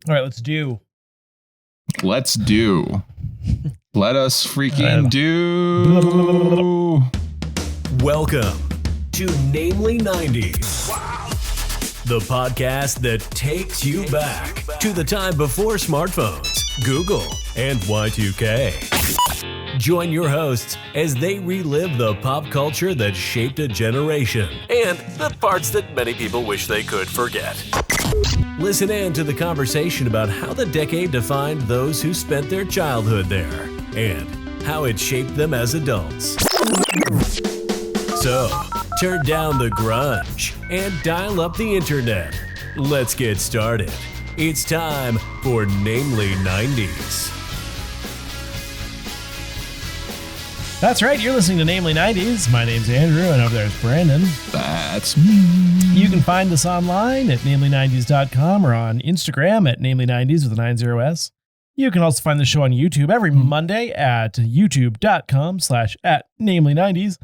All right, let's do. Let us freaking do. Welcome to Namely 90s. Wow. The podcast that takes you back to the time before smartphones, Google, and Y2K. Join your hosts as they relive the pop culture that shaped a generation and the parts that many people wish they could forget. Listen in to the conversation about how the decade defined those who spent their childhood there and how it shaped them as adults. So, turn down the grunge and dial up the internet. Let's get started. It's time for Namely 90s. That's right. You're listening to Namely 90s. My name's Andrew, and over there's Brandon. That's me. You can find us online at namely90s.com or on Instagram at namely90s with a 90s. You can also find the show on YouTube every Monday at youtube.com/@namely90s.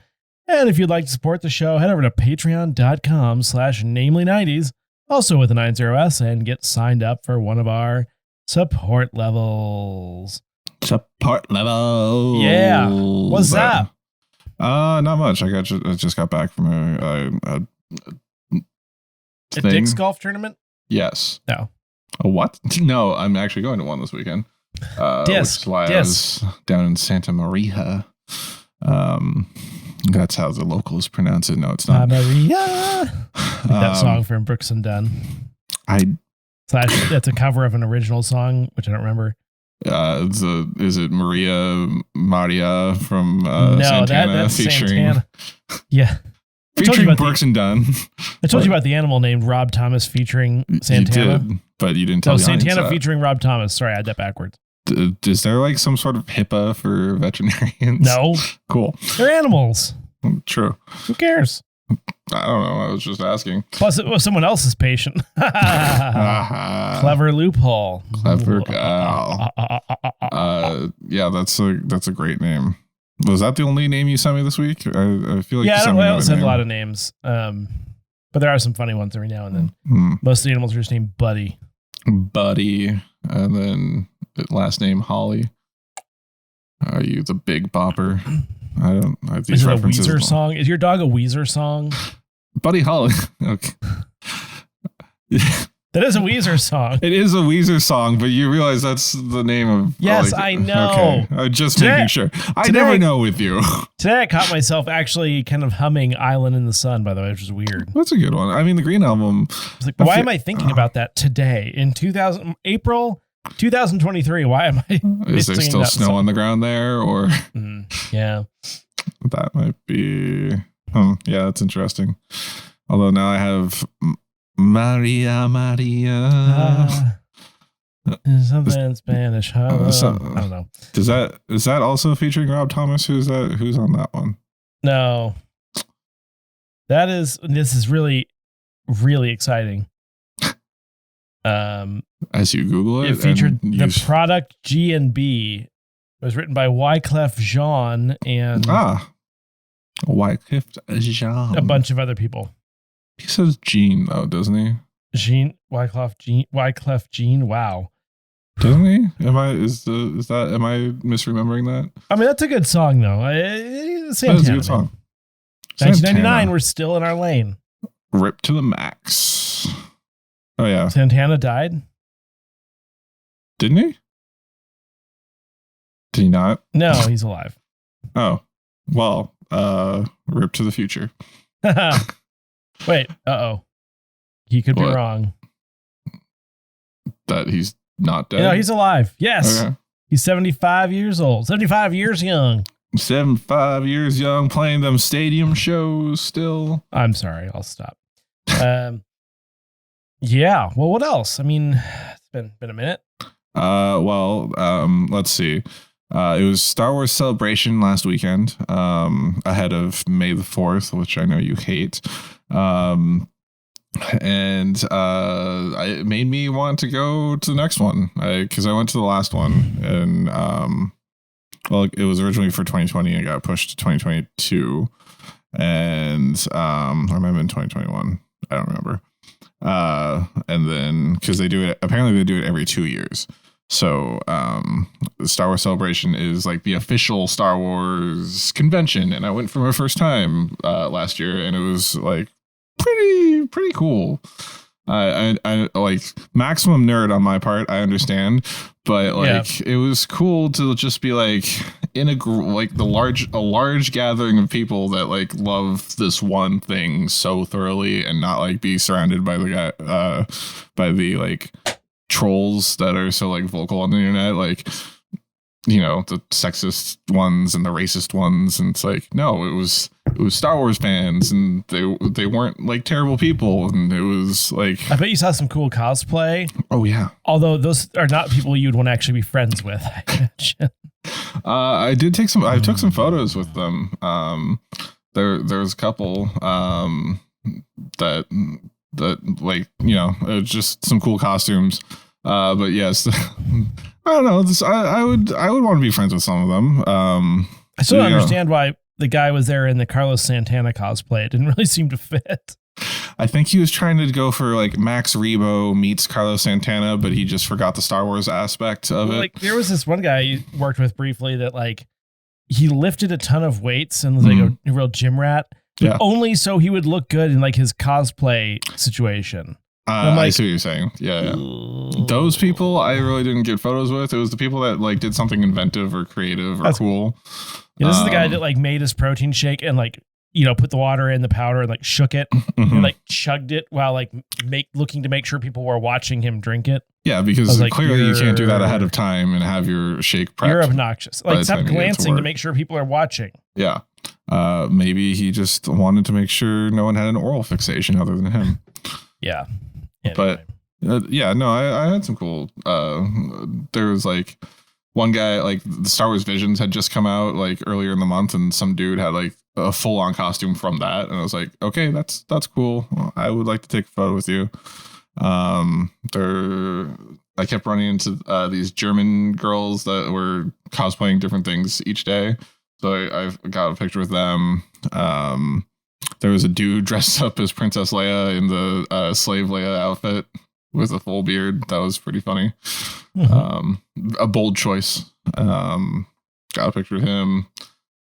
And if you'd like to support the show, head over to patreon.com/namely90s, also with a 90s, and get signed up for one of our support levels. Support level. Yeah. What's up? Not much. I just got back from a disc golf tournament? Yes. No. A what? No, I'm actually going to one this weekend. Which is why I was down in Santa Maria. That's how the locals pronounce it. No, it's not. Maria. That song from Brooks and Dunn. That's a cover of an original song, which I don't remember. Is it Maria from no, Santana that's featuring Santana. Yeah. Featuring Brooks and Dunn. I told you about the animal named Rob Thomas featuring Santana. You did, but you didn't tell the audience Santana that. Featuring Rob Thomas. Sorry, I had that backwards. Is there like some sort of HIPAA for veterinarians? No. Cool. They're animals. True. Who cares? I don't know. I was just asking. Plus, it was someone else's patient. Clever loophole. Clever gal. Yeah, that's a great name. Was that the only name you sent me this week? I feel like I don't send a lot of names. But there are some funny ones every now and then. Most of the animals are just named Buddy. Buddy, and then last name Holly. Are you the Big Bopper? I don't. Is it a Weezer song? Is your dog a Weezer song? Buddy Holly. Okay. That is a Weezer song. It is a Weezer song, but you realize that's the name of... Yes, I know. Okay. I'm just making sure. I never know with you. Today I caught myself actually kind of humming Island in the Sun, by the way, which is weird. That's a good one. I mean, the Green Album... Why am I thinking about that today? In April 2023, why am I... Is there still snow on the ground there, or... Yeah. That might be... yeah, that's interesting. Although now I have... Maria. Something in Spanish. I don't know. Is that also featuring Rob Thomas? Who's on that one? No. This is really, really exciting. As you Google it featured the product G&B. It was written by Wyclef Jean and Wyclef Jean. A bunch of other people. He says Gene though, doesn't he? Wyclef Jean. Wow. Doesn't he? Am I misremembering that? I mean, that's a good song though. Santana, that's a good song. 1999, we're still in our lane. Rip to the max. Oh yeah. Santana died? Didn't he? Did he not? No, he's alive. Oh. Well, rip to the future. Wait, he could be wrong. That he's not dead? No, he's alive. Yes. Okay. He's 75 years old. 75 years young. 75 years young, playing them stadium shows still. I'm sorry. I'll stop. Yeah. Well, what else? I mean, it's been a minute. Let's see. It was Star Wars Celebration last weekend, ahead of May the 4th, which I know you hate. It made me want to go to the next one because I went to the last one and it was originally for 2020 and got pushed to 2022 and or maybe in 2021, I don't remember. And then because they do it every 2 years. So the Star Wars Celebration is like the official Star Wars convention, and I went for my first time last year, and it was like pretty cool. I like maximum nerd on my part, I understand, but like it was cool to just be like in a like a large gathering of people that like love this one thing so thoroughly, and not like be surrounded by the like trolls that are so like vocal on the internet, like, you know, the sexist ones and the racist ones. And it's like, no, it was Star Wars fans, and they weren't like terrible people, and it was like, I bet you saw some cool cosplay. Oh yeah, although those are not people you'd want to actually be friends with, I imagine. I took some photos with them. There's a couple that like, you know, it was just some cool costumes. But yes, I don't know. I would want to be friends with some of them. I still don't understand why the guy was there in the Carlos Santana cosplay. It didn't really seem to fit. I think he was trying to go for like Max Rebo meets Carlos Santana, but he just forgot the Star Wars aspect of it. Like, there was this one guy you worked with briefly that like he lifted a ton of weights and was like a real gym rat, but only so he would look good in like his cosplay situation. Like, I see what you're saying. Yeah. Those people I really didn't get photos with. It was the people that like did something inventive or creative or cool. Yeah, this is the guy that like made his protein shake and like, you know, put the water in the powder and like shook it and like chugged it while like looking to make sure people were watching him drink it. Yeah, because like, clearly you can't do that ahead of time and have your shake prepped. You're obnoxious. Like, stop glancing to make sure people are watching. Yeah. Maybe he just wanted to make sure no one had an oral fixation other than him. Yeah. Anyway. But I had some cool. There was like one guy, like the Star Wars Visions had just come out like earlier in the month, and some dude had like a full on costume from that, and I was like, okay, that's cool. I would like to take a photo with you. I kept running into these German girls that were cosplaying different things each day, so I got a picture with them. There was a dude dressed up as Princess Leia in the slave Leia outfit with a full beard. That was pretty funny. A bold choice. Got a picture of him.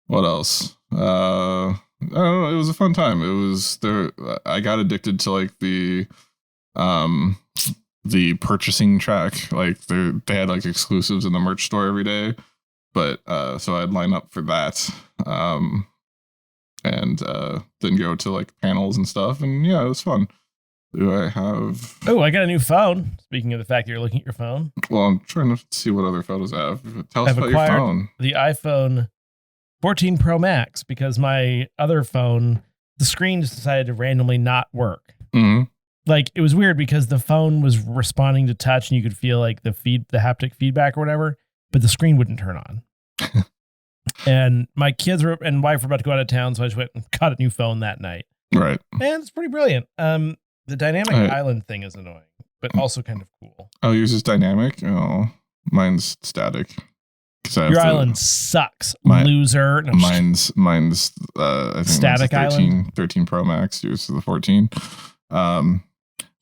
What else? I don't know. It was a fun time. It was there. I got addicted to like the purchasing track. Like they had like exclusives in the merch store every day. But so I'd line up for that. And then go to like panels and stuff, and yeah, it was fun. Do I have? Oh, I got a new phone. Speaking of the fact that you're looking at your phone, well, I'm trying to see what other photos I have. Tell us about your phone. The iPhone 14 Pro Max, because my other phone, the screen just decided to randomly not work. Like, it was weird because the phone was responding to touch, and you could feel like the haptic feedback or whatever, but the screen wouldn't turn on. And my kids and wife were about to go out of town, so I just went and got a new phone that night. Right. And it's pretty brilliant. The dynamic island thing is annoying, but also kind of cool. Oh, yours is dynamic? Oh, mine's static. Your island sucks, loser. No, mine's I think static island. 13 Pro Max. Yours is the 14.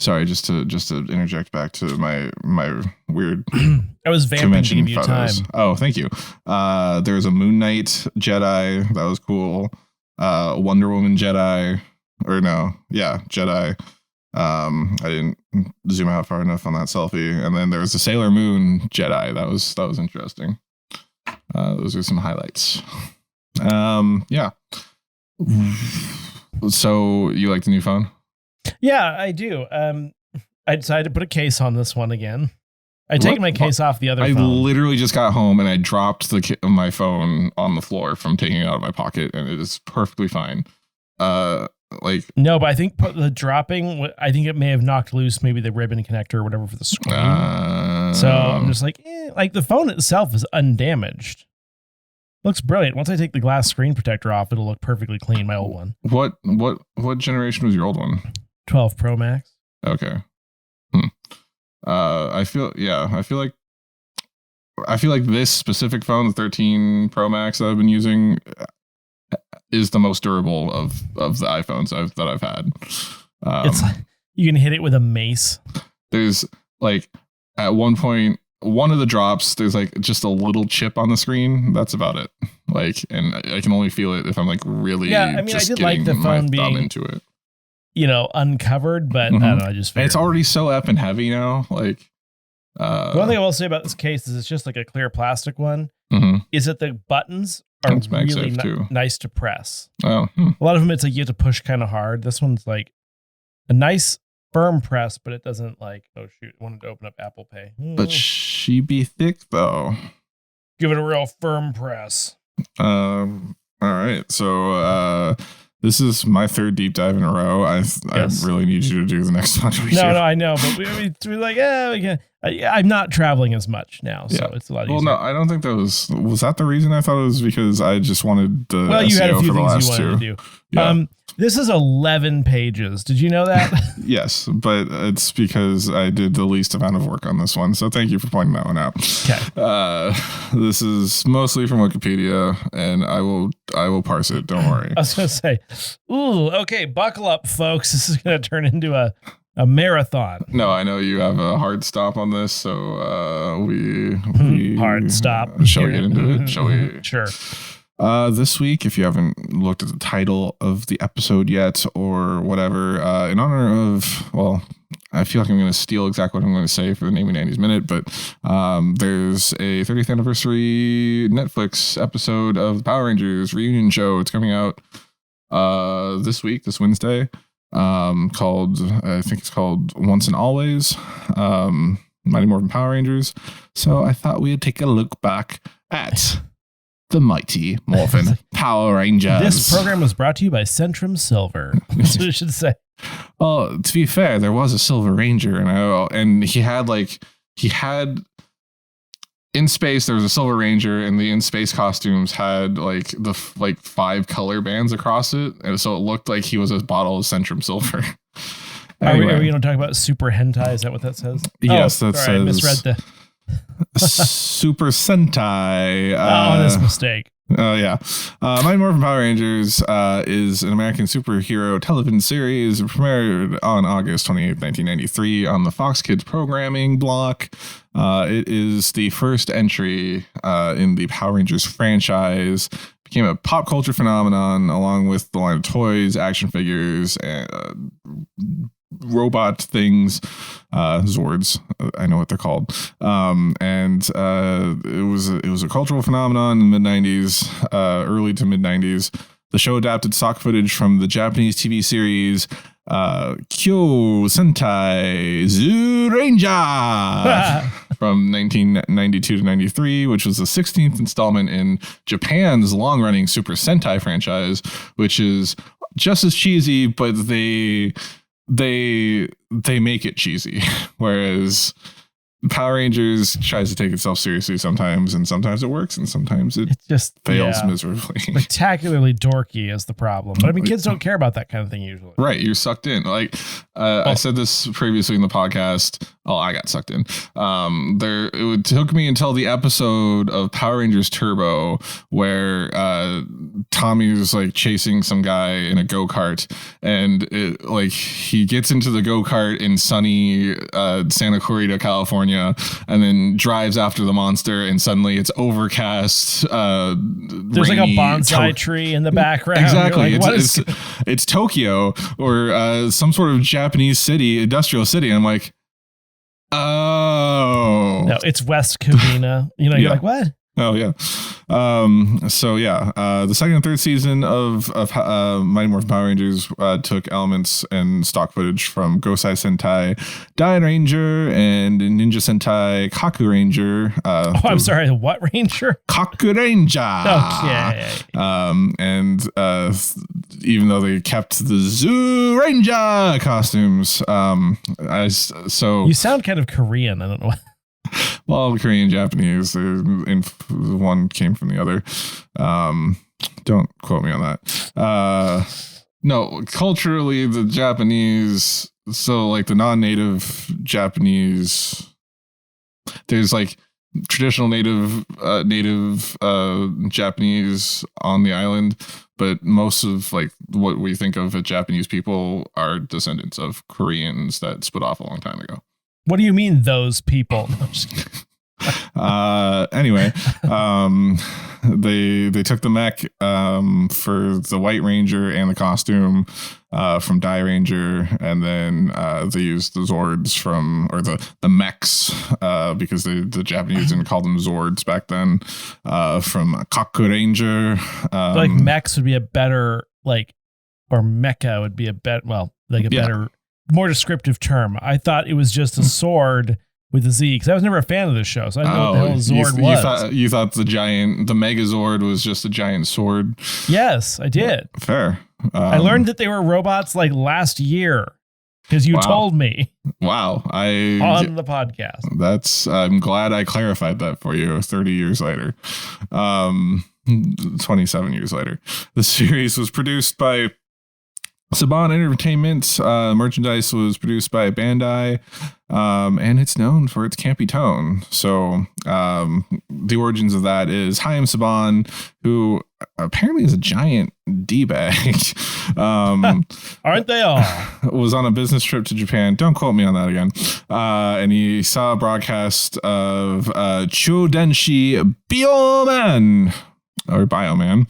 Sorry, just to interject back to my weird. I was vamping to give you photos. Time. Oh, thank you. There was a Moon Knight Jedi that was cool. Wonder Woman Jedi, Jedi. I didn't zoom out far enough on that selfie, and then there was a Sailor Moon Jedi. That was interesting. Those are some highlights. Yeah. So you like the new phone? Yeah, I do. I decided to put a case on this one again. I'd taken my case off the other phone. I literally just got home and I dropped my phone on the floor from taking it out of my pocket, and it is perfectly fine. No, but I think the dropping, I think it may have knocked loose maybe the ribbon connector or whatever for the screen. So I'm just like, like the phone itself is undamaged. Looks brilliant. Once I take the glass screen protector off, it'll look perfectly clean. My old one. What generation was your old one? 12 Pro Max. Okay. I feel like this specific phone, the 13 Pro Max that I've been using, is the most durable of the iPhones that I've had. You can hit it with a mace. There's like at one point, one of the drops, there's like just a little chip on the screen. That's about it. Like, and I can only feel it if I'm like really. Yeah, I mean, I did like the phone being into it. Uncovered, but I don't know. I just figured. It's already so up and heavy now. Like, one thing I will say about this case is it's just like a clear plastic one. Is that the buttons are really nice to press. Oh, a lot of them it's like you have to push kind of hard. This one's like a nice firm press, but it doesn't like. Oh shoot! I wanted to open up Apple Pay. But she be thick though. Give it a real firm press. All right, so this is my third deep dive in a row. I really need you to do the next one. No, I know, but we're like, we can. I'm not traveling as much now, so it's a lot easier. Well, no, I don't think that was that the reason. I thought it was because I just wanted the you SEO had a few for the things last you wanted two. to do. Yeah. This is 11 pages. Did you know that? Yes, but it's because I did the least amount of work on this one. So thank you for pointing that one out. Okay. This is mostly from Wikipedia, and I will parse it. Don't worry. I was going to say, okay, buckle up, folks. This is going to turn into a marathon. No, I know you have a hard stop on this, so we hard stop. Shall we get into it? Shall we? Sure. This week, if you haven't looked at the title of the episode yet or whatever, in honor of, well, I feel like I'm going to steal exactly what I'm going to say for the Namely 90s Minute, but there's a 30th anniversary Netflix episode of the Power Rangers reunion show. It's coming out this week, this Wednesday, I think it's called Once and Always, Mighty Morphin Power Rangers. So I thought we'd take a look back at the Mighty Morphin Power Rangers. This program was brought to you by Centrum Silver. That's what I should say. Well, to be fair, there was a Silver Ranger, and he had in space. There was a Silver Ranger, and the in space costumes had like 5 color bands across it, and so it looked like he was a bottle of Centrum Silver. Anyway. Are we going to talk about Super Hentai? Is that what that says? Yes, that says. I misread the. Super Sentai. Honest mistake. Oh, yeah. Mighty Morphin Power Rangers is an American superhero television series premiered on August 28th, 1993 on the Fox Kids programming block. It is the first entry in the Power Rangers franchise. Became a pop culture phenomenon along with the line of toys, action figures, and robot things, Zords. I know what they're called. And it was a cultural phenomenon in the mid-90s, early to mid-90s. The show adapted stock footage from the Japanese TV series Kyo Sentai Zyuranger from 1992 to 93, which was the 16th installment in Japan's long-running Super Sentai franchise, which is just as cheesy, but they make it cheesy, whereas Power Rangers tries to take itself seriously sometimes, and sometimes it works, and sometimes it just fails miserably. Spectacularly dorky is the problem. But I mean, kids don't care about that kind of thing usually. Right, you're sucked in. Like I said this previously in the podcast. Oh, I got sucked in. It took me until the episode of Power Rangers Turbo where Tommy was like chasing some guy in a go-kart, and he gets into the go-kart in sunny Santa Clarita, California, and then drives after the monster, and suddenly it's overcast. There's like a bonsai tree in the background. Exactly. It's Tokyo or some sort of Japanese industrial city. And I'm like, oh no, it's West Covina. You're like, what? Oh yeah. The second and third season of Mighty Morphin Power Rangers took elements and stock footage from Gosei Sentai Dain Ranger and Ninja Sentai Kaku Ranger. I'm sorry, what Ranger? Kaku Ranger. Okay. Even though they kept the Zoo Ranger costumes, you sound kind of Korean. I don't know. Well, Korean, Japanese, one came from the other. Don't quote me on that. No, culturally, the Japanese, so like the non-native Japanese, there's like traditional native Japanese on the island, but most of like what we think of as Japanese people are descendants of Koreans that split off a long time ago. What do you mean those people? Anyway, they took the mech for the White Ranger and the costume from Die Ranger, and then they used the Zords or the mechs because the Japanese didn't call them Zords back then, from Kaku Ranger. Like mechs would be a better or mecha would be a better, more descriptive term. I thought it was just a sword with a Z, because I was never a fan of this show, so I didn't know what the hell a Zord was. You thought the Megazord was just a giant sword? Yes, I did. Fair. I learned that they were robots like last year because you told me. Wow. On the podcast. I'm glad I clarified that for you 30 years later. 27 years later. The series was produced by Saban Entertainment. Merchandise was produced by Bandai, and it's known for its campy tone. So the origins of that is Chaim Saban, who apparently is a giant D-bag. Aren't they all? Was on a business trip to Japan. Don't quote me on that again. And he saw a broadcast of Chodenshi Bioman, or Bioman,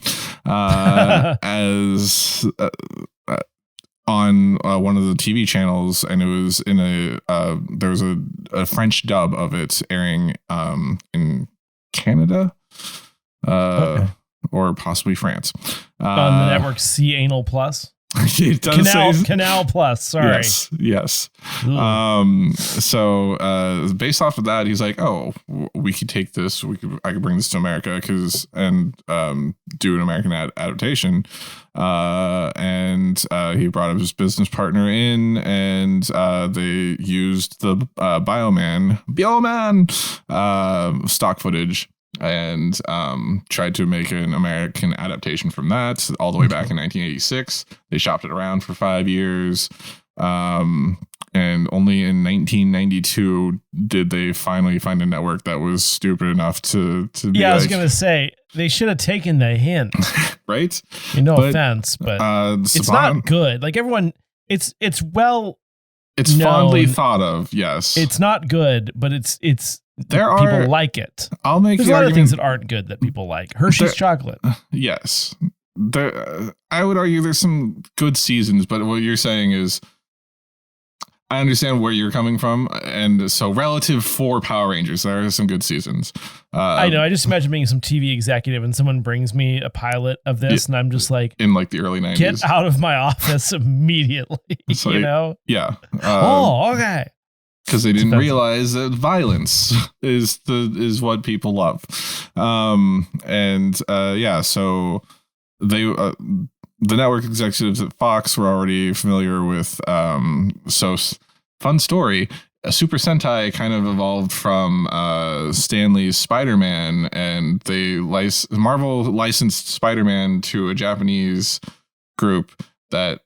as... on one of the TV channels, and it was in there was a French dub of it airing in Canada, or possibly France. On the network C Anal Plus. It does Canal Plus. Sorry. Yes. So based off of that, he's like, "Oh, we could take this. I could bring this to America and do an American adaptation." And he brought his business partner in, and they used the Bioman stock footage and tried to make an American adaptation from that all the way back in 1986. They shopped it around for 5 years. And only in 1992 did they finally find a network that was stupid enough to be. Yeah, I was going to say, they should have taken the hint. Right? No offense, but it's not good. Like everyone, it's fondly thought of, yes. It's not good, but people like it. I'll make There's a lot of things that aren't good that people like. Hershey's chocolate. Yes. I would argue there's some good seasons, but what you're saying is, I understand where you're coming from, and so relative for Power Rangers, there are some good seasons. I know. I just imagine being some TV executive, and someone brings me a pilot of this, and I'm just like, in like the early 90s, get out of my office immediately. So, yeah. Okay. Because they didn't realize that violence is what people love, So they. The network executives at Fox were already familiar with, fun story. Super Sentai kind of evolved from Stan Lee's Spider-Man, and Marvel licensed Spider-Man to a Japanese group that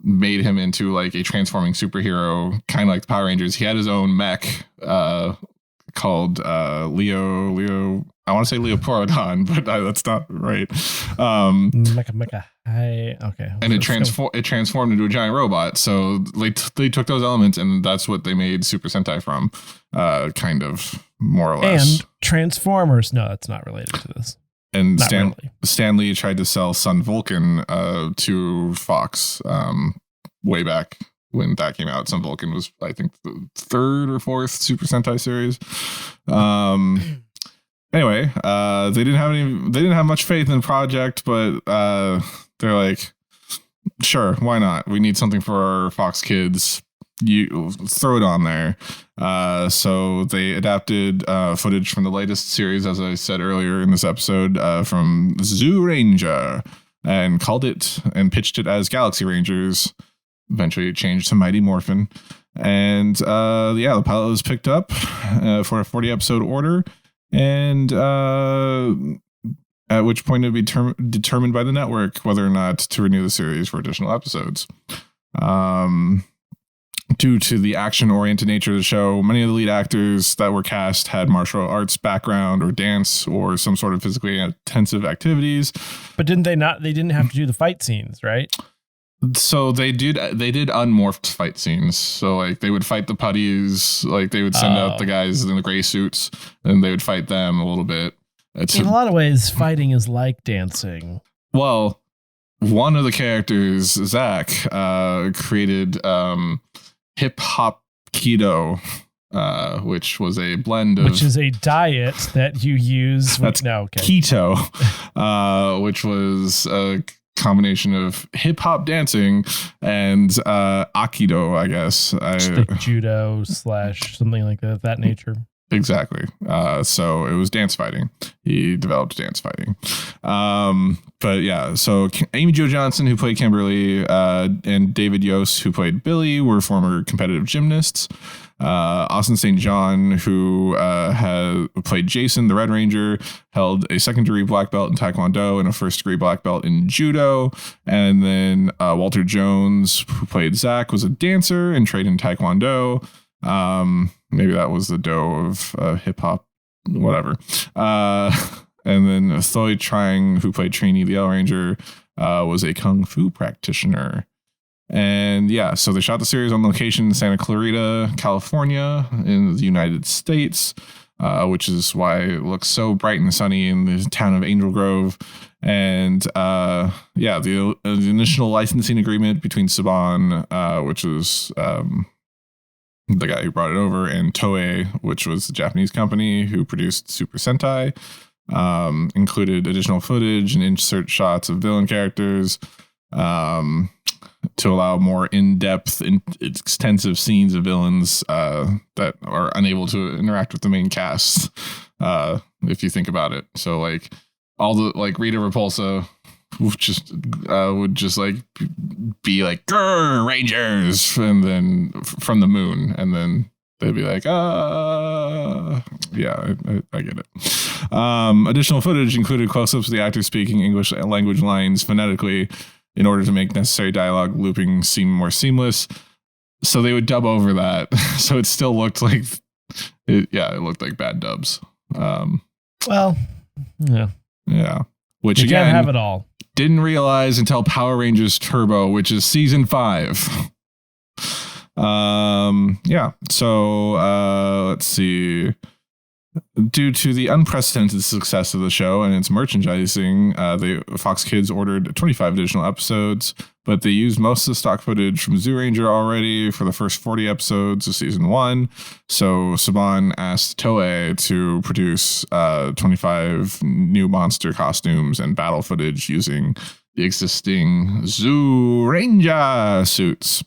made him into like a transforming superhero, kind of like the Power Rangers. He had his own mech called Leo. I want to say Leopoldo, but that's not right. Mecha. Okay. And it transformed into a giant robot. So they took those elements, and that's what they made Super Sentai from, kind of, more or less. And Transformers. No, that's not related to this. And Stan Lee tried to sell Sun Vulcan to Fox way back when that came out. Sun Vulcan was, I think, the third or fourth Super Sentai series. Anyway, they didn't have much faith in the project, but they're like, sure, why not? We need something for our Fox kids. You throw it on there. So they adapted footage from the latest series, as I said earlier in this episode, from Zoo Ranger, and called it and pitched it as Galaxy Rangers. Eventually it changed to Mighty Morphin. And the pilot was picked up for a 40 episode order. And at which point it would be determined by the network whether or not to renew the series for additional episodes. Due to the action-oriented nature of the show, many of the lead actors that were cast had martial arts background or dance or some sort of physically intensive activities. But didn't they not? They didn't have to do the fight scenes, right? So they did unmorphed fight scenes. So like they would fight the putties, like they would send out the guys in the gray suits and they would fight them a little bit. In a lot of ways, fighting is like dancing. Well, one of the characters, Zach, created hip hop keto, which was a blend of, which is a diet that you use. That's keto, which was a combination of hip hop dancing and aikido, I guess. Like judo / something like that nature. Exactly. So it was dance fighting. He developed dance fighting. But yeah, so Amy Jo Johnson, who played Kimberly, and David Yost, who played Billy, were former competitive gymnasts. Austin St. John, who had played Jason, the Red Ranger, held a second-degree black belt in Taekwondo and a first-degree black belt in Judo. And then Walter Jones, who played Zach, was a dancer and trained in Taekwondo. Maybe that was the dough of hip-hop, whatever. And then Thoy Trang, who played Trini, the L Ranger, was a kung fu practitioner. And yeah, so they shot the series on location in Santa Clarita, California, in the United States, which is why it looks so bright and sunny in the town of Angel Grove. And yeah, the initial licensing agreement between Saban, which was the guy who brought it over, and Toei, which was the Japanese company who produced Super Sentai, included additional footage and insert shots of villain characters, to allow more in-depth, extensive scenes of villains that are unable to interact with the main cast, if you think about it. So like all the like Rita Repulsa would just like be like Grr, Rangers, and then from the moon, and then they'd be like, yeah, I get it. Additional footage included close-ups of the actors speaking English language lines phonetically in order to make necessary dialogue looping seem more seamless. So they would dub over that. So it still looked like, it looked like bad dubs. Well, yeah. Yeah. Which you again, can't have it all. Didn't realize until Power Rangers Turbo, which is season 5. Yeah. So let's see. Due to the unprecedented success of the show and its merchandising, the Fox Kids ordered 25 additional episodes, but they used most of the stock footage from Zoo Ranger already for the first 40 episodes of season 1. So Saban asked Toei to produce 25 new monster costumes and battle footage using the existing Zoo Ranger suits.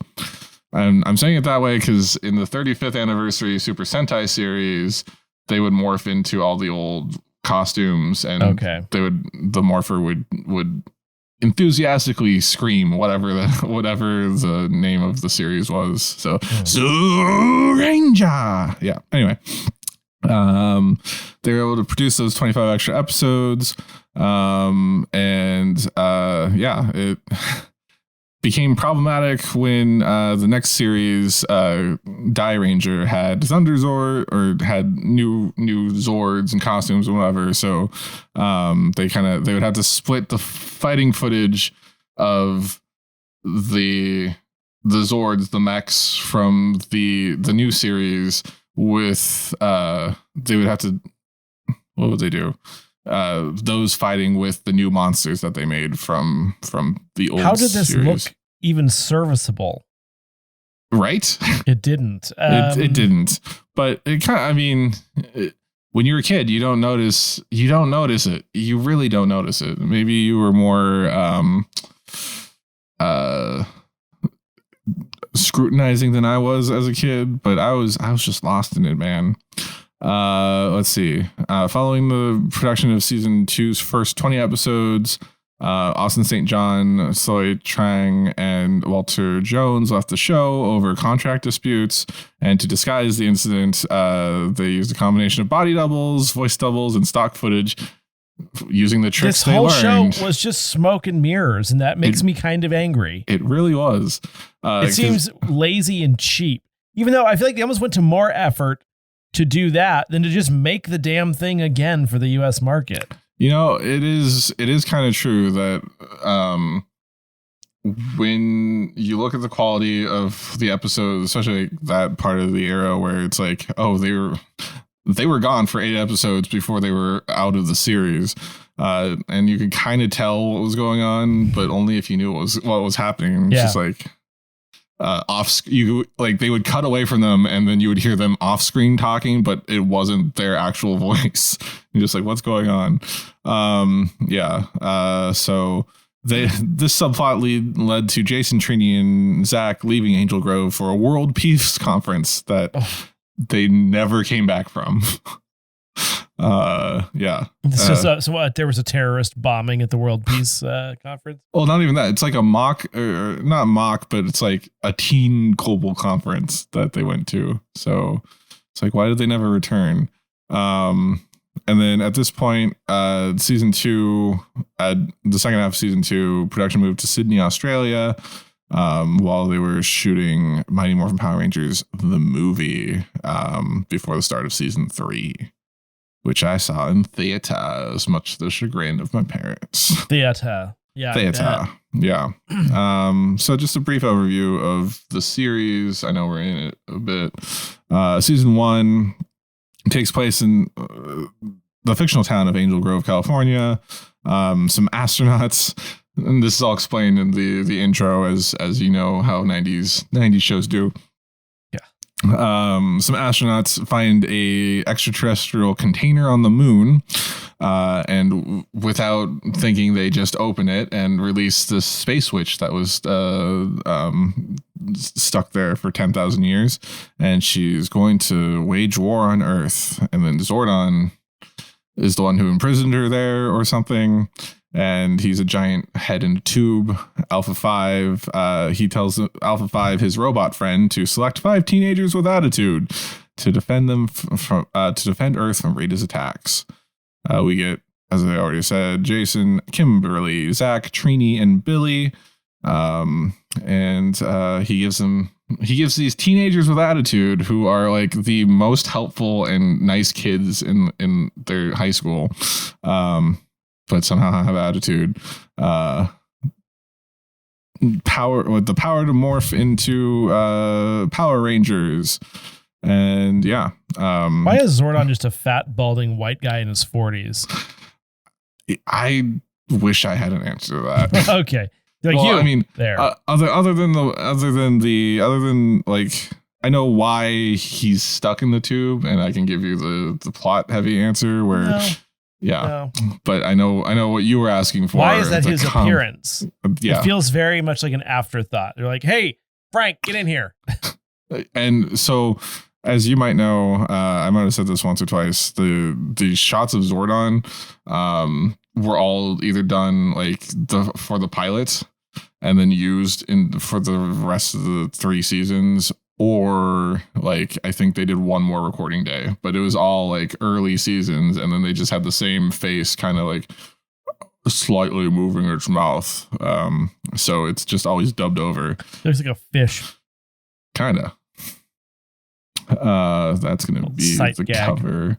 And I'm saying it that way because in the 35th anniversary Super Sentai series, they would morph into all the old costumes, and the morpher would enthusiastically scream whatever the name of the series was. So Zoo Ranger. Yeah. Anyway, they were able to produce those 25 extra episodes, it became problematic when the next series, Die Ranger, had Thunderzord, or had new Zords and costumes and whatever. So they would have to split the fighting footage of the Zords, the mechs from the new series with they would have to, what would they do? Those fighting with the new monsters that they made from the old series. How did this look even serviceable? Right? It didn't. It didn't. But it kind of, I mean, when you're a kid, you don't notice it. You really don't notice it. Maybe you were more scrutinizing than I was as a kid, but I was just lost in it, man. Let's see. Following the production of season 2's first 20 episodes, Austin St. John, Thoy Trang, and Walter Jones left the show over contract disputes. And to disguise the incident, they used a combination of body doubles, voice doubles, and stock footage using the tricks this whole learned. show was just smoke and mirrors, and that makes me kind of angry. It really was. It seems lazy and cheap, even though I feel like they almost went to more effort to do that than to just make the damn thing again for the U.S. market. You know, it is kind of true that when you look at the quality of the episodes, especially that part of the era where it's like, oh, they were gone for 8 episodes before they were out of the series. And you could kind of tell what was going on, but only if you knew what was happening. It's just like they would cut away from them and then you would hear them off screen talking, but it wasn't their actual voice. You're just like, what's going on? So this subplot led to Jason, Trini, and Zach leaving Angel Grove for a world peace conference that they never came back from. So what? There was a terrorist bombing at the World Peace Conference. Well, not even that. It's like a not mock, but it's like a teen global conference that they went to. So it's like, why did they never return? And then at this point, season 2, the second half of season 2, production moved to Sydney, Australia. While they were shooting Mighty Morphin Power Rangers, the movie, before the start of season 3, which I saw in theaters, much to the chagrin of my parents. Theater. Yeah. So just a brief overview of the series. I know we're in it a bit. Season 1 takes place in the fictional town of Angel Grove, California. Some astronauts. And this is all explained in the intro, as you know how 90s shows do. Yeah. Some astronauts find a extraterrestrial container on the moon, and without thinking, they just open it and release the space witch that was stuck there for 10,000 years, and she's going to wage war on Earth. And then Zordon is the one who imprisoned her there or something. And he's a giant head in a tube. Alpha 5, he tells Alpha 5, his robot friend, to select 5 teenagers with attitude to defend them from defend Earth from Rita's attacks. We get, as I already said, Jason, Kimberly, Zach, Trini, and Billy. He gives these teenagers with attitude, who are like the most helpful and nice kids in their high school, but somehow have attitude, the power to morph into Power Rangers. And why is Zordon just a fat, balding white guy in his 40s? I wish I had an answer to that. Okay. Other than I know why he's stuck in the tube, and I can give you the plot heavy answer where. No. Yeah, no. But I know what you were asking for. Why is that his appearance? Yeah. It feels very much like an afterthought. They're like, hey, Frank, get in here. And so, as you might know, I might have said this once or twice, the shots of Zordon were all either done for the pilots and then used for the rest of the 3 seasons, or I think they did one more recording day, but it was all early seasons, and then they just had the same face kind of slightly moving its mouth. So it's just always dubbed over. Looks like a fish. Kind of. That's going to be the cover.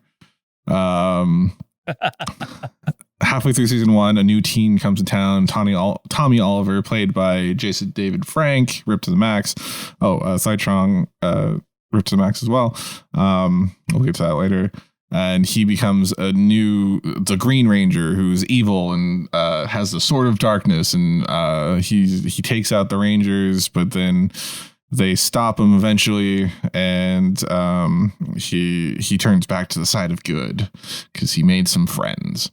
Halfway through season 1, a new teen comes to town. Tommy Oliver, played by Jason David Frank, ripped to the max. Cytrong, ripped to the max as well. We'll get to that later. And he becomes the Green Ranger, who's evil and has the Sword of Darkness. And he takes out the Rangers, but then they stop him eventually, and he turns back to the side of good because he made some friends.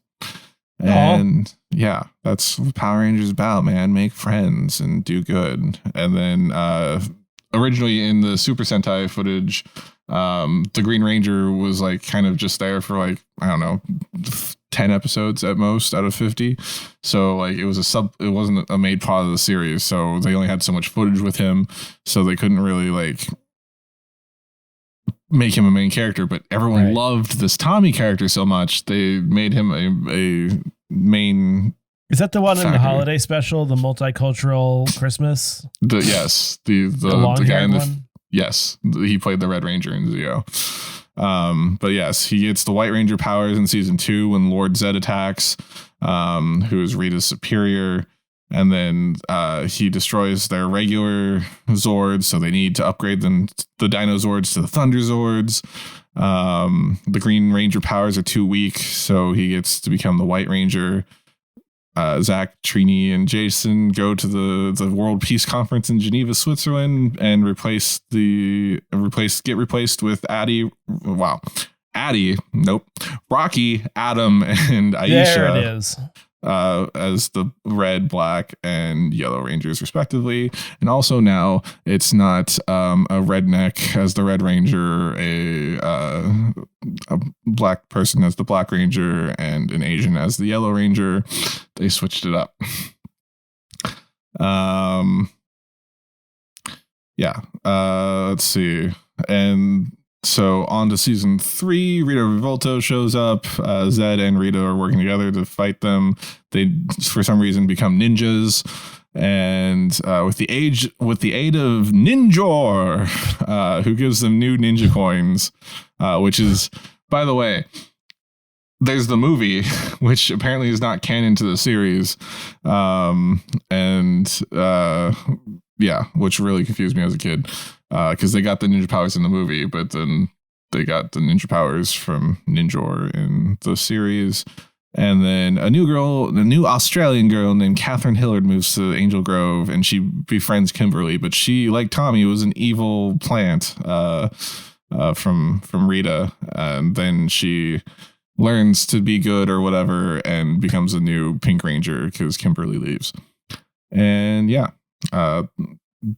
And yeah, that's what Power Rangers is about, man. Make friends and do good. And then originally in the Super Sentai footage, the Green Ranger was kind of just there for I don't know, 10 episodes at most out of 50. So it wasn't a made part of the series. So they only had so much footage with him. So they couldn't really make him a main character, but everyone loved this Tommy character so much they made him a main. Is that the one in the holiday special, the multicultural Christmas? Yes, the guy in the yes, he played the Red Ranger in Zeo. But yes, he gets the White Ranger powers in season 2 when Lord Zed attacks, who is Rita's superior. And then he destroys their regular Zords, so they need to upgrade them, the Dino Zords, to the Thunder Zords. The Green Ranger powers are too weak, so he gets to become the White Ranger. Zach, Trini, and Jason go to the World Peace Conference in Geneva, Switzerland, and get replaced with Addie. Wow. Addie, nope. Rocky, Adam, and Aisha. There it is. As the red, black, and yellow Rangers, respectively. And also now it's not a redneck as the Red Ranger, a black person as the Black Ranger, and an Asian as the Yellow Ranger. They switched it up. Let's see. And so on to season 3, Rita Revolto shows up. Zed and Rita are working together to fight them. They, for some reason, become ninjas. And with the aid of Ninjor, who gives them new ninja coins, which is, by the way, there's the movie, which apparently is not canon to the series. Which really confused me as a kid. Because they got the ninja powers in the movie, but then they got the ninja powers from Ninjor in the series. And then a new Australian girl named Catherine Hillard moves to Angel Grove, and she befriends Kimberly. But she, like Tommy, was an evil plant from Rita. And then she learns to be good or whatever and becomes a new Pink Ranger because Kimberly leaves. And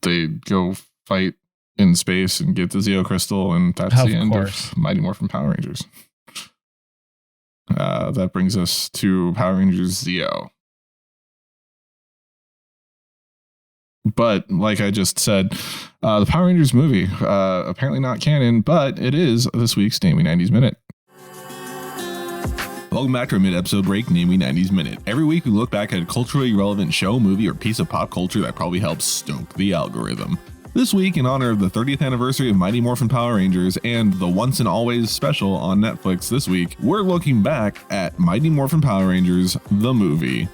they go fight in space and get the Zeo Crystal, and that's the end of Mighty Morphin Power Rangers. That brings us to Power Rangers Zeo. But like I just said, the Power Rangers movie, apparently not canon, but it is this week's Name Me 90s Minute. Welcome back to our mid-episode break, Name Me 90s Minute. Every week we look back at a culturally relevant show, movie, or piece of pop culture that probably helps stoke the algorithm. This week, in honor of the 30th anniversary of Mighty Morphin Power Rangers and the Once and Always special on Netflix this week, we're looking back at Mighty Morphin Power Rangers, the movie.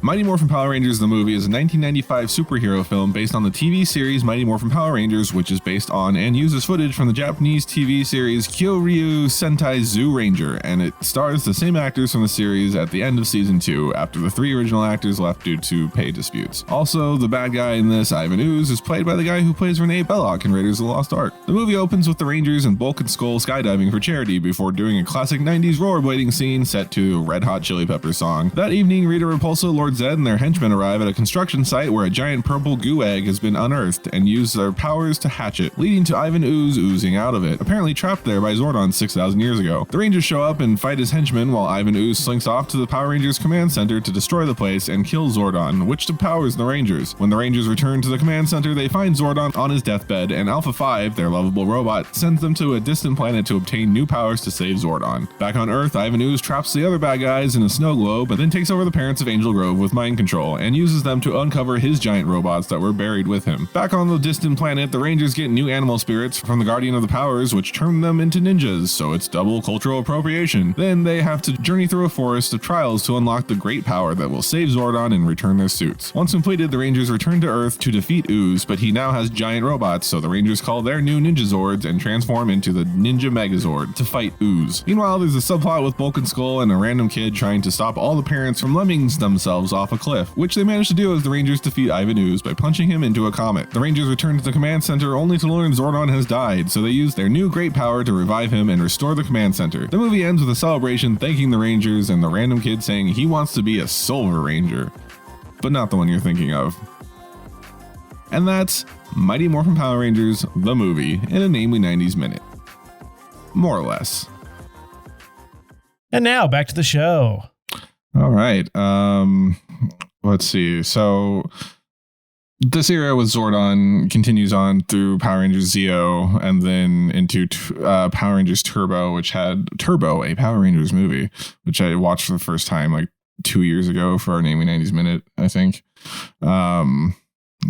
Mighty Morphin Power Rangers the movie is a 1995 superhero film based on the TV series Mighty Morphin Power Rangers, which is based on and uses footage from the Japanese TV series Kyoryu Sentai Zyuranger, and it stars the same actors from the series at the end of season 2 after the 3 original actors left due to pay disputes. Also, the bad guy in this, Ivan Ooze, is played by the guy who plays Renee Belloc in Raiders of the Lost Ark. The movie opens with the Rangers and Bulk and Skull skydiving for charity before doing a classic 90s rollerblading scene set to a Red Hot Chili Peppers song. That evening, Rita Repulsa, Lord Zed, and their henchmen arrive at a construction site where a giant purple goo egg has been unearthed and use their powers to hatch it, leading to Ivan Ooze oozing out of it, apparently trapped there by Zordon 6,000 years ago. The Rangers show up and fight his henchmen while Ivan Ooze slinks off to the Power Rangers command center to destroy the place and kill Zordon, which depowers the Rangers. When the Rangers return to the command center, they find Zordon on his deathbed, and Alpha 5, their lovable robot, sends them to a distant planet to obtain new powers to save Zordon. Back on Earth, Ivan Ooze traps the other bad guys in a snow globe, but then takes over the parents of Angel Grove with mind control and uses them to uncover his giant robots that were buried with him. Back on the distant planet, the Rangers get new animal spirits from the Guardian of the Powers, which turn them into ninjas, so it's double cultural appropriation. Then they have to journey through a forest of trials to unlock the great power that will save Zordon and return their suits. Once completed, the Rangers return to Earth to defeat Ooze, but he now has giant robots, so the Rangers call their new Ninja Zords and transform into the Ninja Megazord to fight Ooze. Meanwhile, there's a subplot with Bulk and Skull and a random kid trying to stop all the parents from lemmings themselves off a cliff, which they manage to do as the Rangers defeat Ivan Ooze by punching him into a comet. The Rangers return to the command center only to learn Zordon has died, so they use their new great power to revive him and restore the command center. The movie ends with a celebration thanking the Rangers and the random kid saying he wants to be a Silver Ranger, but not the one you're thinking of. And that's Mighty Morphin Power Rangers, the movie, in a Namely 90s Minute. More or less. And now, back to the show. All right. Let's see. So this era with Zordon continues on through Power Rangers Zeo and then into Power Rangers Turbo, which had Turbo, a Power Rangers movie, which I watched for the first time like 2 years ago for our Namely 90s Minute, I think.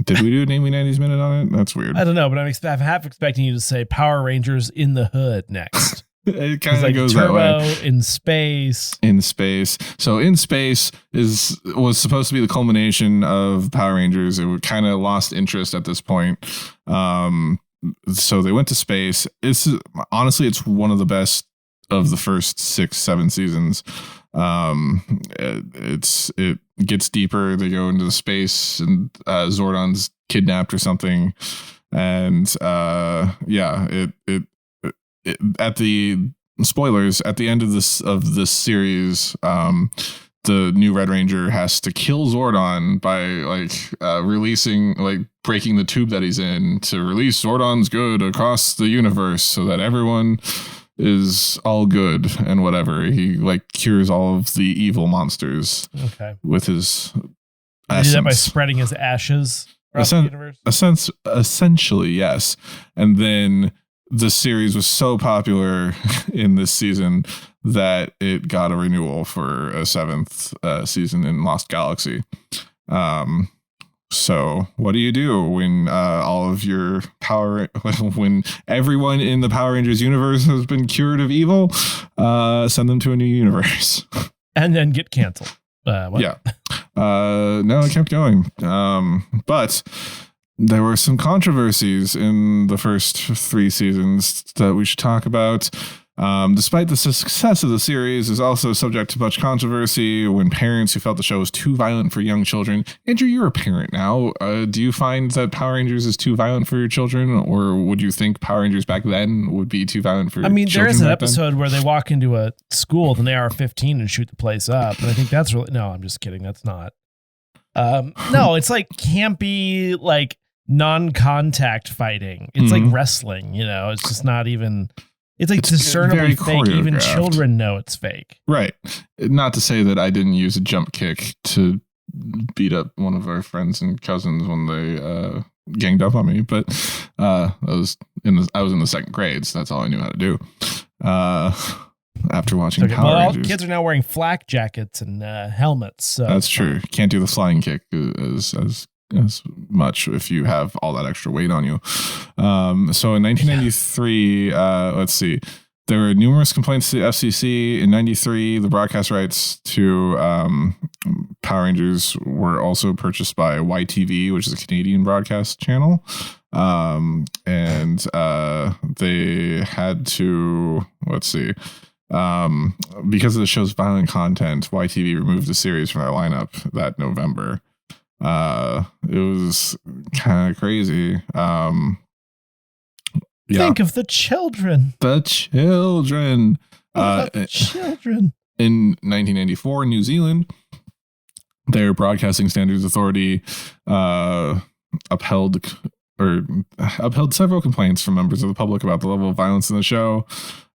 Did we do a Namely 90s Minute on it? That's weird. I don't know, but I'm half expecting you to say Power Rangers in the Hood next. It kind of like goes Turbo, that way. in space. In space. So in space was supposed to be the culmination of Power Rangers. It kind of lost interest at this point. So they went to space. Honestly, it's one of the best of the first 6-7 seasons. It gets deeper. They go into the space and Zordon's kidnapped or something. And at the spoilers at the end of this series, the new Red Ranger has to kill Zordon by breaking the tube that he's in to release Zordon's good across the universe so that everyone is all good and whatever. He cures all of the evil monsters with his essence. He did that by spreading his ashes across the universe? Essentially, yes. And then the series was so popular in this season that it got a renewal for a 7th season in Lost Galaxy. So what do you do when all of your when everyone in the Power Rangers universe has been cured of evil? Send them to a new universe. And then get canceled. Yeah. No, it kept going. But there were some controversies in the first 3 seasons that we should talk about. Despite the success of the series, is also subject to much controversy when parents who felt the show was too violent for young children. Andrew, you're a parent now. Do you find that Power Rangers is too violent for your children, or would you think Power Rangers back then would be too violent for your children? There is an episode where they walk into a school with an AR-15 and shoot the place up, and I think that's really... No, I'm just kidding. That's not. No, it's like campy, non-contact fighting. It's like wrestling, it's just not even... It's discernibly fake. Even children know it's fake. Right. Not to say that I didn't use a jump kick to beat up one of our friends and cousins when they ganged up on me, but I was in the 2nd grade, so that's all I knew how to do. After watching Power Rangers. All kids are now wearing flak jackets and helmets. So that's true. Can't do the flying kick as much if you have all that extra weight on you. So in 1993, let's see, there were numerous complaints to the FCC. In 93, the broadcast rights to Power Rangers were also purchased by YTV, which is a Canadian broadcast channel. And they had to, because of the show's violent content, YTV removed the series from their lineup that November. It was kind of crazy. Think of the children. The children. Children. In 1994, in New Zealand, their Broadcasting Standards Authority upheld several complaints from members of the public about the level of violence in the show.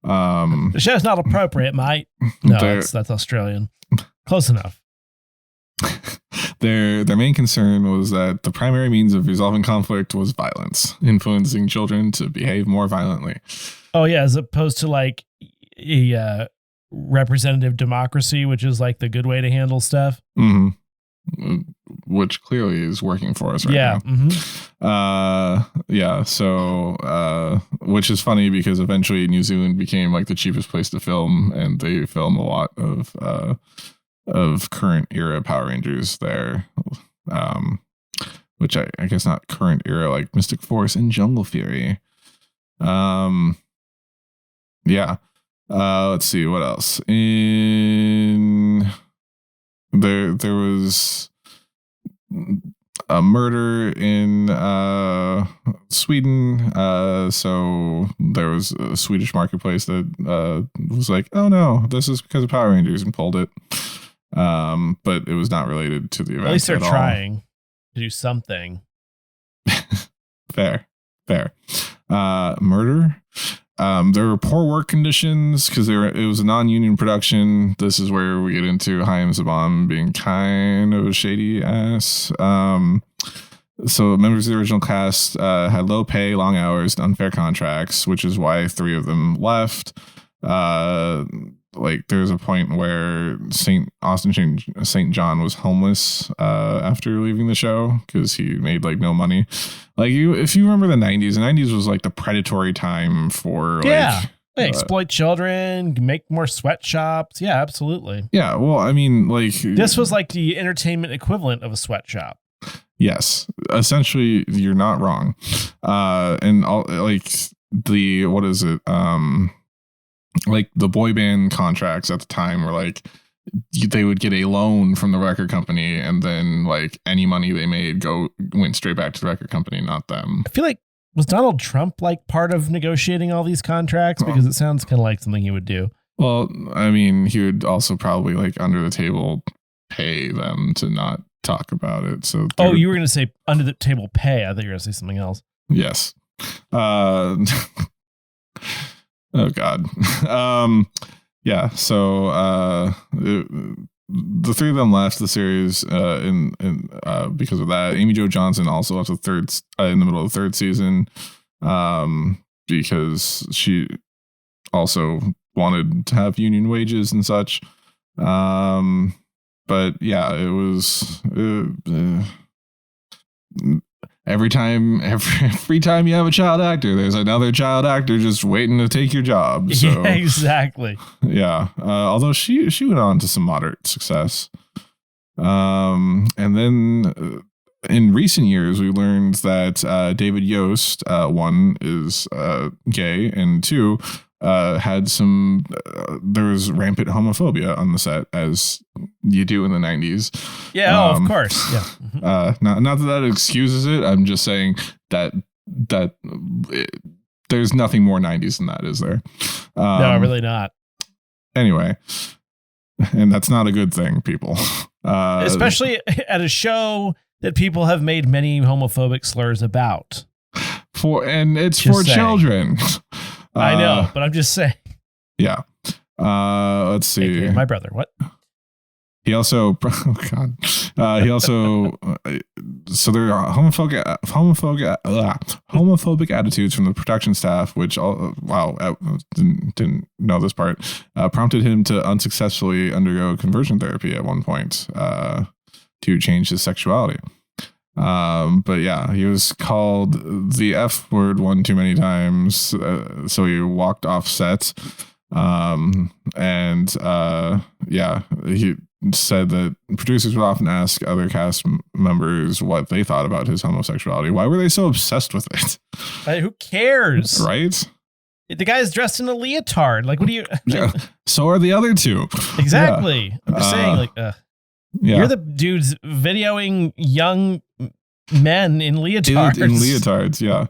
The show's not appropriate, mate. No, that's Australian. Close enough. Their main concern was that the primary means of resolving conflict was violence, influencing children to behave more violently. Oh yeah, as opposed to a representative democracy, which is the good way to handle stuff. Mm-hmm. Which clearly is working for us right now. Mm-hmm. So which is funny because eventually New Zealand became the cheapest place to film, and they film a lot of current era Power Rangers there, which I guess not current era, like Mystic Force and Jungle Fury. Let's see what else. There was a murder in Sweden, so there was a Swedish marketplace that was like, oh no, this is because of Power Rangers, and pulled it. But it was not related to the event. At least they're trying to do something. Fair. Murder. There were poor work conditions because it was a non-union production. This is where we get into Chaim Saban being kind of a shady ass. So members of the original cast had low pay, long hours, and unfair contracts, which is why 3 of them left. Like there's a point where St. John was homeless after leaving the show because he made like no money. Like if you remember the 90s was like the predatory time for They exploit children, make more sweatshops. Yeah, absolutely. Yeah, well, I mean, like this was like the entertainment equivalent of a sweatshop. Yes, essentially, you're not wrong. And all like the what is it? Like the boy band contracts at the time were like they would get a loan from the record company, and then like any money they made went straight back to the record company, not them. I feel like was Donald Trump like part of negotiating all these contracts, because it sounds kind of like something he would do. Well, I mean, he would also probably like under the table pay them to not talk about it. So you were going to say under the table pay. I thought you were going to say something else. Yes. Oh God. Yeah. So the 3 of them left the series because of that. Amy Jo Johnson also left in the middle of the 3rd season because she also wanted to have union wages and such. But yeah, it was every time you have a child actor, there's another child actor just waiting to take your job. So, yeah, exactly. Yeah. Although she went on to some moderate success. And then in recent years, we learned that David Yost, 1, is gay, and 2, had some there was rampant homophobia on the set, as you do in the 90s. Yeah, of course. Yeah. Not that excuses it. I'm just saying that there's nothing more 90s than that, is there? No, really not. Anyway, and that's not a good thing, people. Especially at a show that people have made many homophobic slurs about. It's for children. I know, but I'm just saying. Yeah. Let's see. AKA my brother. What? He also, oh God. He also, so there are homophobic attitudes from the production staff, which, didn't know this part, prompted him to unsuccessfully undergo conversion therapy at one point to change his sexuality. But yeah, he was called the F word one too many times, so he walked off set. He said that producers would often ask other cast members what they thought about his homosexuality. Why were they so obsessed with it? Who cares? Right? The guy's dressed in a leotard. Like, what do you... Yeah, so are the other 2. Exactly. Yeah. I'm just saying, like... Yeah. You're the dudes videoing young men in leotards. In leotards, yeah.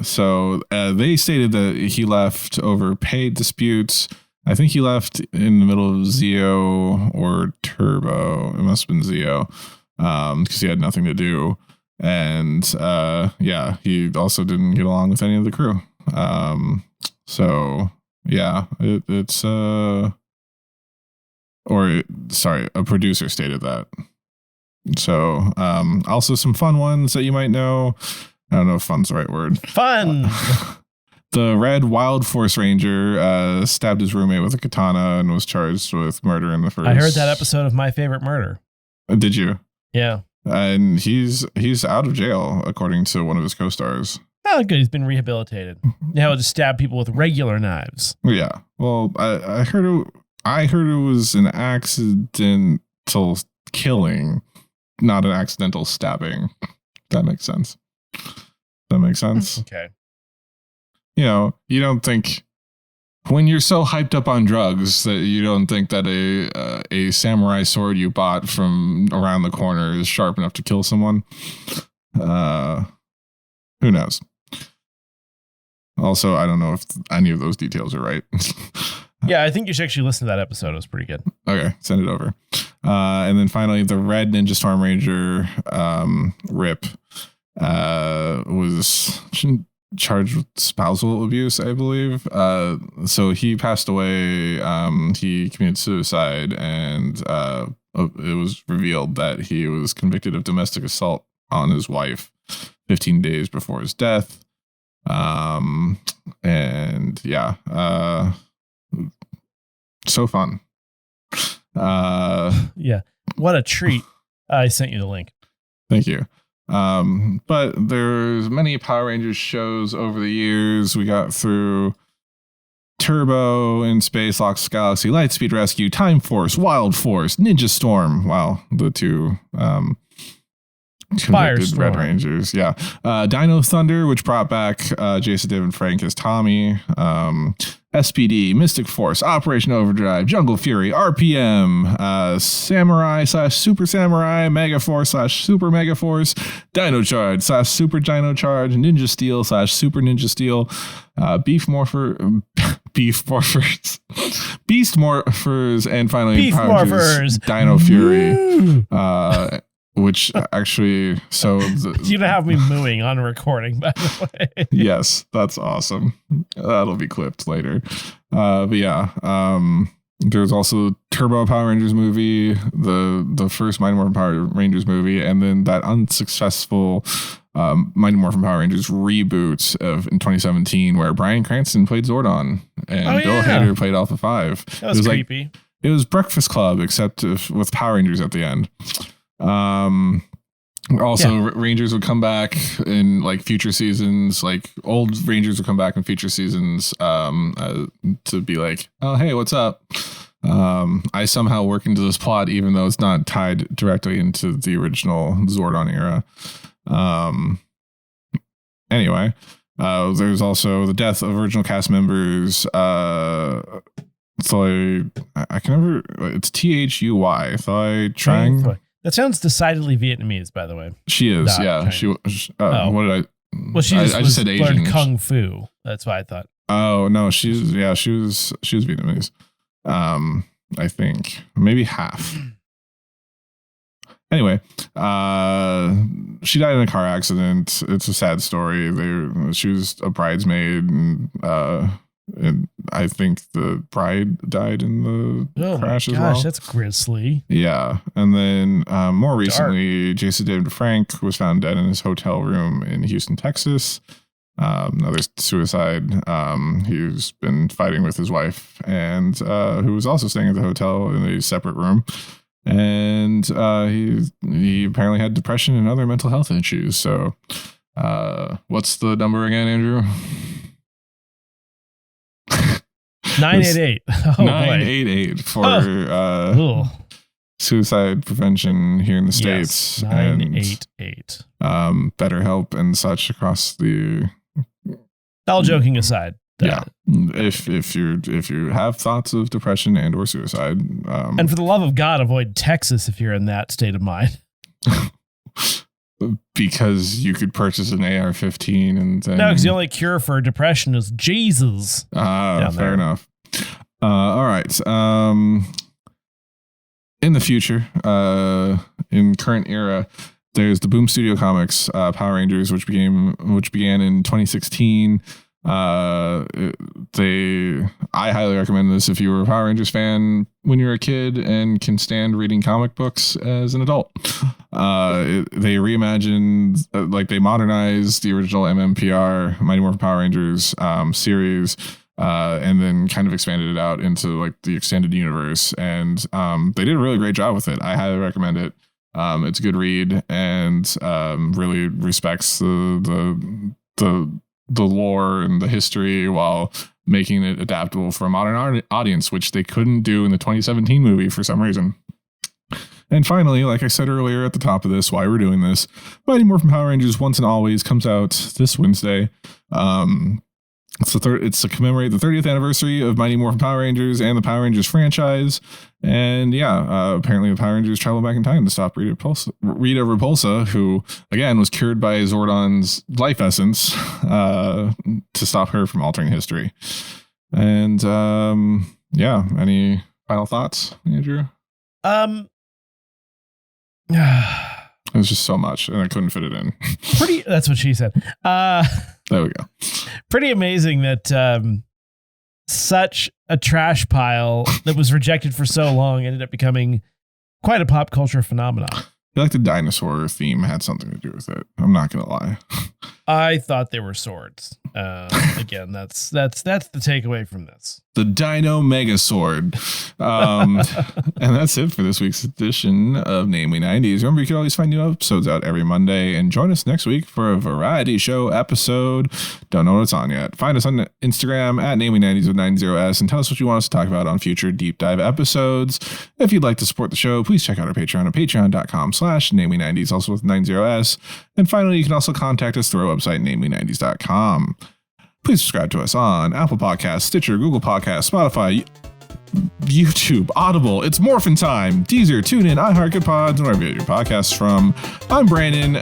So they stated that he left over pay disputes. I think he left in the middle of Zeo or Turbo. It must have been Zeo because he had nothing to do. And he also didn't get along with any of the crew. A producer stated that. So also some fun ones that you might know. I don't know if fun's the right word. Fun. The Red Wild Force Ranger stabbed his roommate with a katana and was charged with murder in the first. I heard that episode of My Favorite Murder. Did you? Yeah. And he's out of jail, according to one of his co-stars. Oh, good. He's been rehabilitated. Now he'll just stab people with regular knives. Yeah. Well, I heard it was an accidental killing, not an accidental stabbing. That makes sense. Okay. You know, you don't think when you're so hyped up on drugs that you don't think that a samurai sword you bought from around the corner is sharp enough to kill someone. Who knows? Also, I don't know if any of those details are right. Yeah, I think you should actually listen to that episode. It was pretty good. Okay, send it over. And then finally, the Red Ninja Storm Ranger Rip was charged with spousal abuse, I believe. So he passed away. He committed suicide, and it was revealed that he was convicted of domestic assault on his wife 15 days before his death. And yeah, so fun. Yeah, what a treat. I sent you the link. Thank you. But there's many Power Rangers shows over the years. We got through Turbo, In Space, Lost Galaxy, Lightspeed Rescue, Time Force, Wild Force, Ninja Storm. Wow, the two convicted Red Rangers. Yeah. Dino Thunder, which brought back Jason David Frank as Tommy. SPD, Mystic Force, Operation Overdrive, Jungle Fury, RPM, Samurai / Super Samurai, Mega Force / Super Mega Force, Dino Charge / Super Dino Charge, Ninja Steel / Super Ninja Steel, Beast Morphers, Beast Morphers, and finally Beef Morphers, Dino Fury. Which actually, so you don't have me mooing on recording, by the way. Yes, that's awesome. That'll be clipped later. But yeah, there's also Turbo Power Rangers movie, the first Mighty Morphin Power Rangers movie, and then that unsuccessful Mighty Morphin Power Rangers reboot in 2017, where Bryan Cranston played Zordon and Bill Hader played Alpha 5. That was creepy. Like, it was Breakfast Club, except with Power Rangers at the end. Rangers would come back in like future seasons, like old Rangers would come back in future seasons to be like, oh, hey, what's up? I somehow work into this plot, even though it's not tied directly into the original Zordon era. Anyway, there's also the death of original cast members. So I can never, it's Thuy. Thuy Trang. That sounds decidedly Vietnamese, by the way. She is, yeah. She. What did I? Well, she I just said Asian. Learned kung fu. That's why I thought. Oh no, she was Vietnamese. I think maybe half. Anyway, she died in a car accident. It's a sad story. She was a bridesmaid, and I think the bride died in the crash as well. That's grisly. Yeah. And then more recently, Jason David Frank was found dead in his hotel room in Houston, Texas. Another suicide. He's been fighting with his wife, and who was also staying at the hotel in a separate room. And he apparently had depression and other mental health issues. So what's the number again, Andrew? 988. 988 for suicide prevention here in the States. 988. And BetterHelp and such across the. All joking aside. Yeah. If you have thoughts of depression and or suicide. And for the love of God, avoid Texas if you're in that state of mind. Because you could purchase an AR-15 and then... No, because the only cure for depression is Jesus. Fair enough. All right. In the future, in current era, there's the Boom Studio Comics Power Rangers, which began in 2016. I highly recommend this if you were a Power Rangers fan when you were a kid and can stand reading comic books as an adult. They reimagined, they modernized the original MMPR Mighty Morphin Power Rangers series, and then kind of expanded it out into like the extended universe, and they did a really great job with it. I highly recommend it. It's a good read and really respects the lore and the history while making it adaptable for a modern audience, which they couldn't do in the 2017 movie for some reason. And finally, like I said earlier at the top of this, why we're doing this, Mighty Morphin Power Rangers Once and Always comes out this Wednesday. It's to commemorate the 30th anniversary of Mighty Morphin Power Rangers and the Power Rangers franchise. And apparently the Power Rangers travel back in time to stop Rita Repulsa, who, again, was cured by Zordon's life essence to stop her from altering history. And, any final thoughts, Andrew? It was just so much, and I couldn't fit it in. That's what she said. There we go. Pretty amazing that such a trash pile that was rejected for so long ended up becoming quite a pop culture phenomenon. I feel like the dinosaur theme had something to do with it. I'm not going to lie. I thought they were swords. Again, that's the takeaway from this. The Dino Megazord. And that's it for this week's edition of Namely 90s. Remember, you can always find new episodes out every Monday, and join us next week for a variety show episode. Don't know what it's on yet. Find us on Instagram at Namely 90s with 90s, and tell us what you want us to talk about on future deep dive episodes. If you'd like to support the show, please check out our Patreon at patreon.com/Namely90s, also with 90s. And finally, you can also contact us through our website, namely90s.com. Please subscribe to us on Apple Podcasts, Stitcher, Google Podcasts, Spotify, YouTube, Audible, It's Morphin' Time, Deezer, TuneIn, iHeart, Good Pods, and wherever you get your podcasts from. I'm Brandon,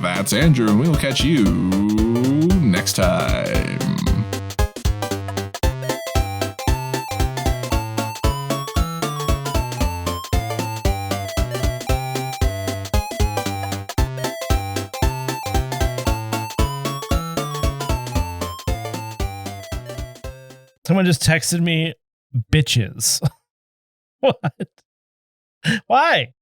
that's Andrew, and we will catch you next time. Someone just texted me bitches. What? Why?